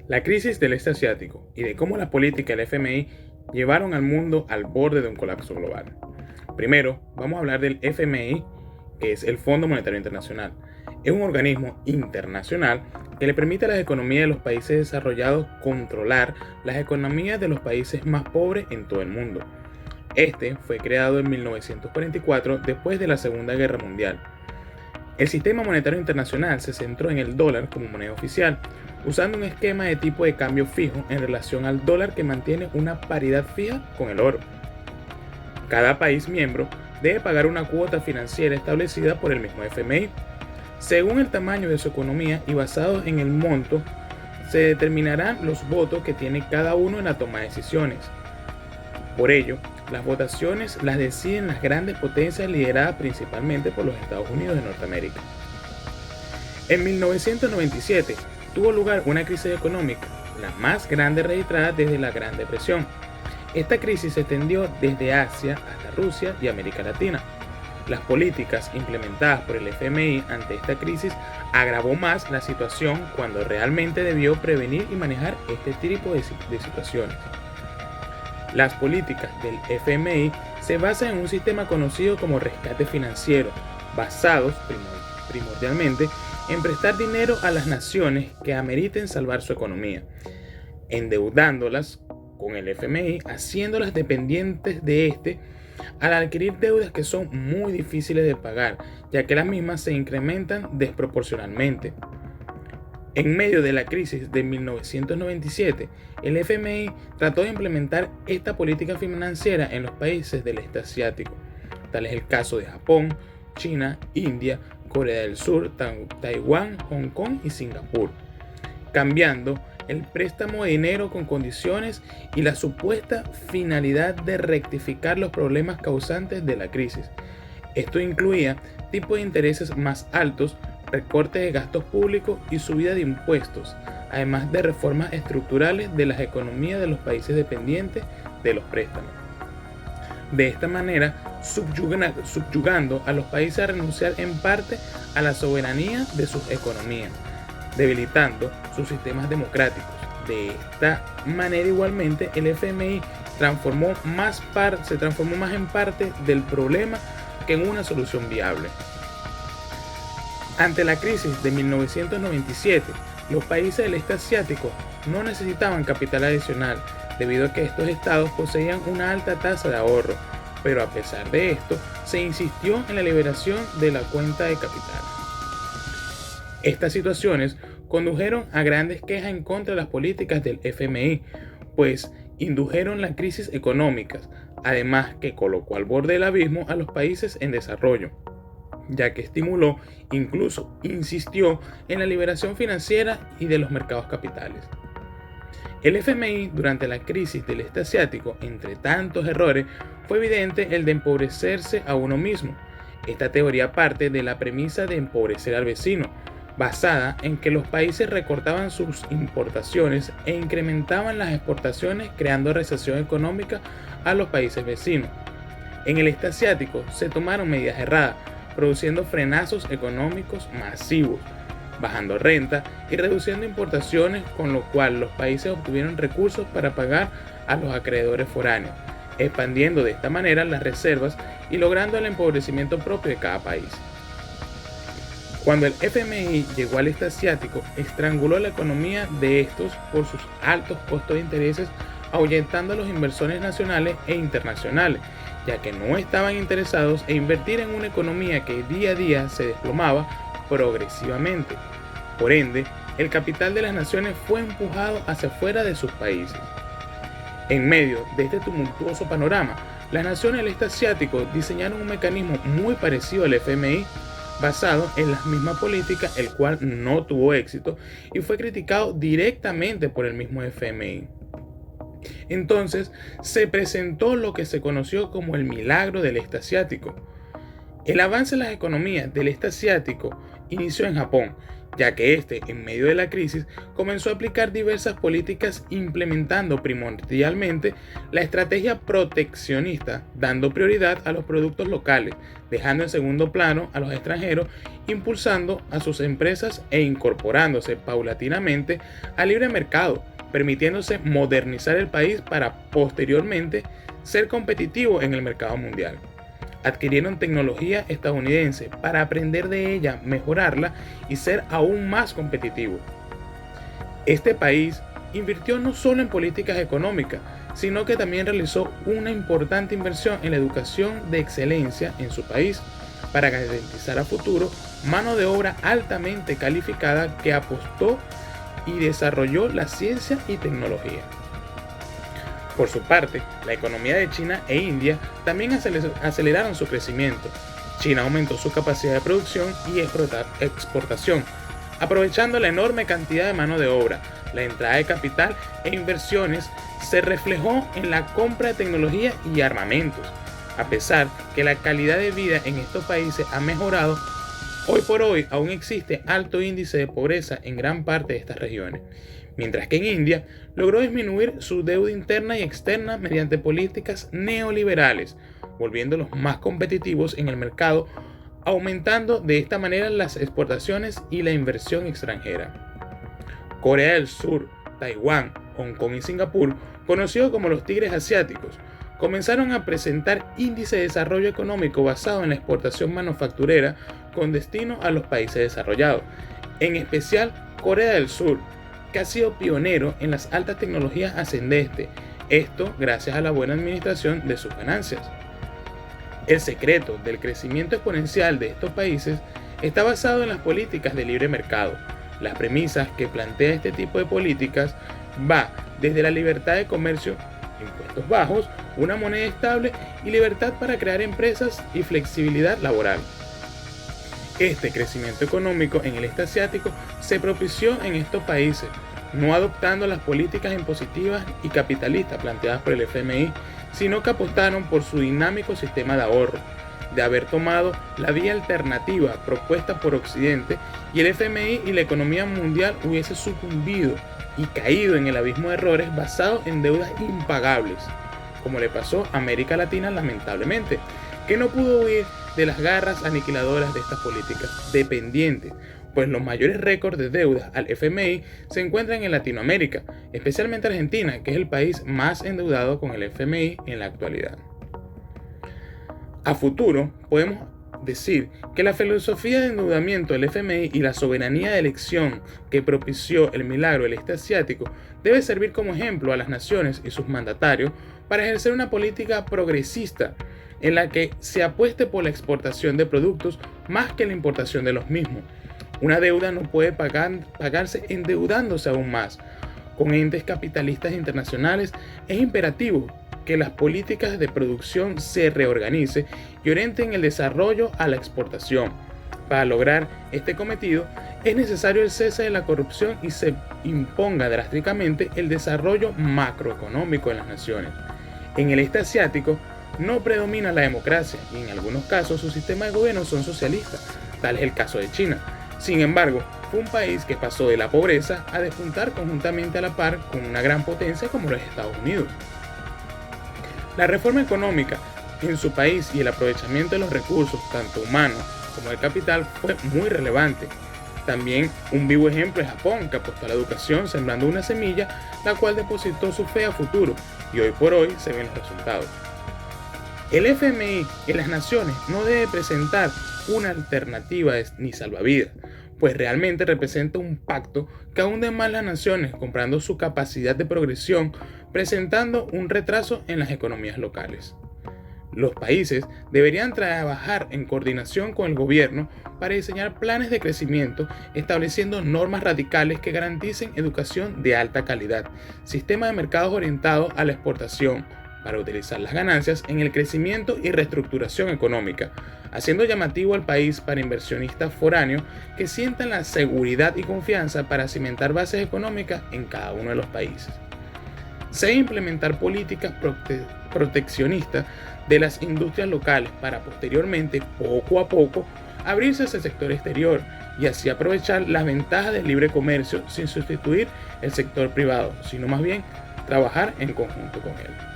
La crisis del este asiático y de cómo la política y el FMI llevaron al mundo al borde de un colapso global. Primero, vamos a hablar del FMI, que es el Fondo Monetario Internacional. Es un organismo internacional que le permite a las economías de los países desarrollados controlar las economías de los países más pobres en todo el mundo. Este fue creado en 1944 después de la Segunda Guerra Mundial. El sistema monetario internacional se centró en el dólar como moneda oficial, usando un esquema de tipo de cambio fijo en relación al dólar que mantiene una paridad fija con el oro. Cada país miembro debe pagar una cuota financiera establecida por el mismo FMI. Según el tamaño de su economía y basado en el monto, se determinarán los votos que tiene cada uno en la toma de decisiones. Por ello, las votaciones las deciden las grandes potencias lideradas principalmente por los Estados Unidos de Norteamérica. En 1997 tuvo lugar una crisis económica, la más grande registrada desde la Gran Depresión. Esta crisis se extendió desde Asia hasta Rusia y América Latina. Las políticas implementadas por el FMI ante esta crisis agravó más la situación cuando realmente debió prevenir y manejar este tipo de situaciones. Las políticas del FMI se basan en un sistema conocido como rescate financiero, basados primordialmente en prestar dinero a las naciones que ameriten salvar su economía, endeudándolas con el FMI, haciéndolas dependientes de este al adquirir deudas que son muy difíciles de pagar, ya que las mismas se incrementan desproporcionalmente. En medio de la crisis de 1997, el FMI trató de implementar esta política financiera en los países del este asiático. Tal es el caso de Japón, China, India, Corea del Sur, Taiwán, Hong Kong y Singapur, cambiando el préstamo de dinero con condiciones y la supuesta finalidad de rectificar los problemas causantes de la crisis. Esto incluía tipos de intereses más altos, recortes de gastos públicos y subida de impuestos, además de reformas estructurales de las economías de los países dependientes de los préstamos. De esta manera, subyugando a los países a renunciar en parte a la soberanía de sus economías, debilitando sus sistemas democráticos. De esta manera igualmente el FMI se transformó más en parte del problema que en una solución viable. Ante la crisis de 1997, los países del este asiático no necesitaban capital adicional debido a que estos estados poseían una alta tasa de ahorro, pero a pesar de esto, se insistió en la liberación de la cuenta de capital. Estas situaciones condujeron a grandes quejas en contra de las políticas del FMI, pues indujeron las crisis económicas, además que colocó al borde del abismo a los países en desarrollo, ya que estimuló, incluso insistió en la liberación financiera y de los mercados capitales. El FMI durante la crisis del este asiático, entre tantos errores, fue evidente el de empobrecerse a uno mismo. Esta teoría parte de la premisa de empobrecer al vecino, basada en que los países recortaban sus importaciones e incrementaban las exportaciones, creando recesión económica a los países vecinos. En el este asiático se tomaron medidas erradas, produciendo frenazos económicos masivos, bajando renta y reduciendo importaciones, con lo cual los países obtuvieron recursos para pagar a los acreedores foráneos, expandiendo de esta manera las reservas y logrando el empobrecimiento propio de cada país. Cuando el FMI llegó al este asiático, estranguló la economía de estos por sus altos costos de intereses, ahuyentando a los inversores nacionales e internacionales, ya que no estaban interesados en invertir en una economía que día a día se desplomaba progresivamente. Por ende, el capital de las naciones fue empujado hacia fuera de sus países. En medio de este tumultuoso panorama, las naciones del este asiático diseñaron un mecanismo muy parecido al FMI, basado en la misma política, el cual no tuvo éxito y fue criticado directamente por el mismo FMI. Entonces se presentó lo que se conoció como el milagro del este asiático. El avance en las economías del este asiático inició en Japón, ya que este, en medio de la crisis, comenzó a aplicar diversas políticas implementando primordialmente la estrategia proteccionista, dando prioridad a los productos locales, dejando en segundo plano a los extranjeros, impulsando a sus empresas e incorporándose paulatinamente al libre mercado, permitiéndose modernizar el país para posteriormente ser competitivo en el mercado mundial. Adquirieron tecnología estadounidense para aprender de ella, mejorarla y ser aún más competitivo. Este país invirtió no solo en políticas económicas, sino que también realizó una importante inversión en la educación de excelencia en su país para garantizar a futuro mano de obra altamente calificada que apostó y desarrolló la ciencia y tecnología. Por su parte, la economía de China e India también aceleraron su crecimiento. China aumentó su capacidad de producción y exportación, aprovechando la enorme cantidad de mano de obra. La entrada de capital e inversiones se reflejó en la compra de tecnología y armamentos. A pesar que la calidad de vida en estos países ha mejorado, hoy por hoy aún existe alto índice de pobreza en gran parte de estas regiones, mientras que en India logró disminuir su deuda interna y externa mediante políticas neoliberales, volviéndolos más competitivos en el mercado, aumentando de esta manera las exportaciones y la inversión extranjera. Corea del Sur, Taiwán, Hong Kong y Singapur, conocidos como los tigres asiáticos, comenzaron a presentar índices de desarrollo económico basado en la exportación manufacturera con destino a los países desarrollados, en especial Corea del Sur, que ha sido pionero en las altas tecnologías ascendentes, esto gracias a la buena administración de sus ganancias. El secreto del crecimiento exponencial de estos países está basado en las políticas de libre mercado. Las premisas que plantea este tipo de políticas va desde la libertad de comercio, impuestos bajos, una moneda estable y libertad para crear empresas y flexibilidad laboral. Este crecimiento económico en el este asiático se propició en estos países, no adoptando las políticas impositivas y capitalistas planteadas por el FMI, sino que apostaron por su dinámico sistema de ahorro. De haber tomado la vía alternativa propuesta por Occidente, y el FMI y la economía mundial hubiese sucumbido y caído en el abismo de errores basados en deudas impagables, como le pasó a América Latina lamentablemente, que no pudo huir de las garras aniquiladoras de estas políticas dependientes, pues los mayores récords de deudas al FMI se encuentran en Latinoamérica, especialmente Argentina, que es el país más endeudado con el FMI en la actualidad. A futuro, podemos decir que la filosofía de endeudamiento del FMI y la soberanía de elección que propició el milagro del este asiático debe servir como ejemplo a las naciones y sus mandatarios para ejercer una política progresista en la que se apueste por la exportación de productos más que la importación de los mismos. Una deuda no puede pagarse endeudándose aún más. Con entes capitalistas internacionales es imperativo que las políticas de producción se reorganicen y orienten el desarrollo a la exportación. Para lograr este cometido es necesario el cese de la corrupción y se imponga drásticamente el desarrollo macroeconómico en las naciones. En el este asiático no predomina la democracia y en algunos casos sus sistemas de gobierno son socialistas, tal es el caso de China. Sin embargo, fue un país que pasó de la pobreza a despuntar conjuntamente a la par con una gran potencia como los Estados Unidos. La reforma económica en su país y el aprovechamiento de los recursos, tanto humanos como de capital, fue muy relevante. También un vivo ejemplo es Japón, que apostó a la educación sembrando una semilla, la cual depositó su fe a futuro, y hoy por hoy se ven los resultados. El FMI en las naciones no debe presentar una alternativa ni salvavidas, pues realmente representa un pacto que hunde más las naciones, comprando su capacidad de progresión, presentando un retraso en las economías locales. Los países deberían trabajar en coordinación con el gobierno para diseñar planes de crecimiento, estableciendo normas radicales que garanticen educación de alta calidad, sistema de mercados orientados a la exportación, para utilizar las ganancias en el crecimiento y reestructuración económica, haciendo llamativo al país para inversionistas foráneos que sientan la seguridad y confianza para cimentar bases económicas en cada uno de los países. Se debe implementar políticas proteccionistas de las industrias locales para posteriormente, poco a poco, abrirse hacia el sector exterior y así aprovechar las ventajas del libre comercio sin sustituir el sector privado, sino más bien trabajar en conjunto con él.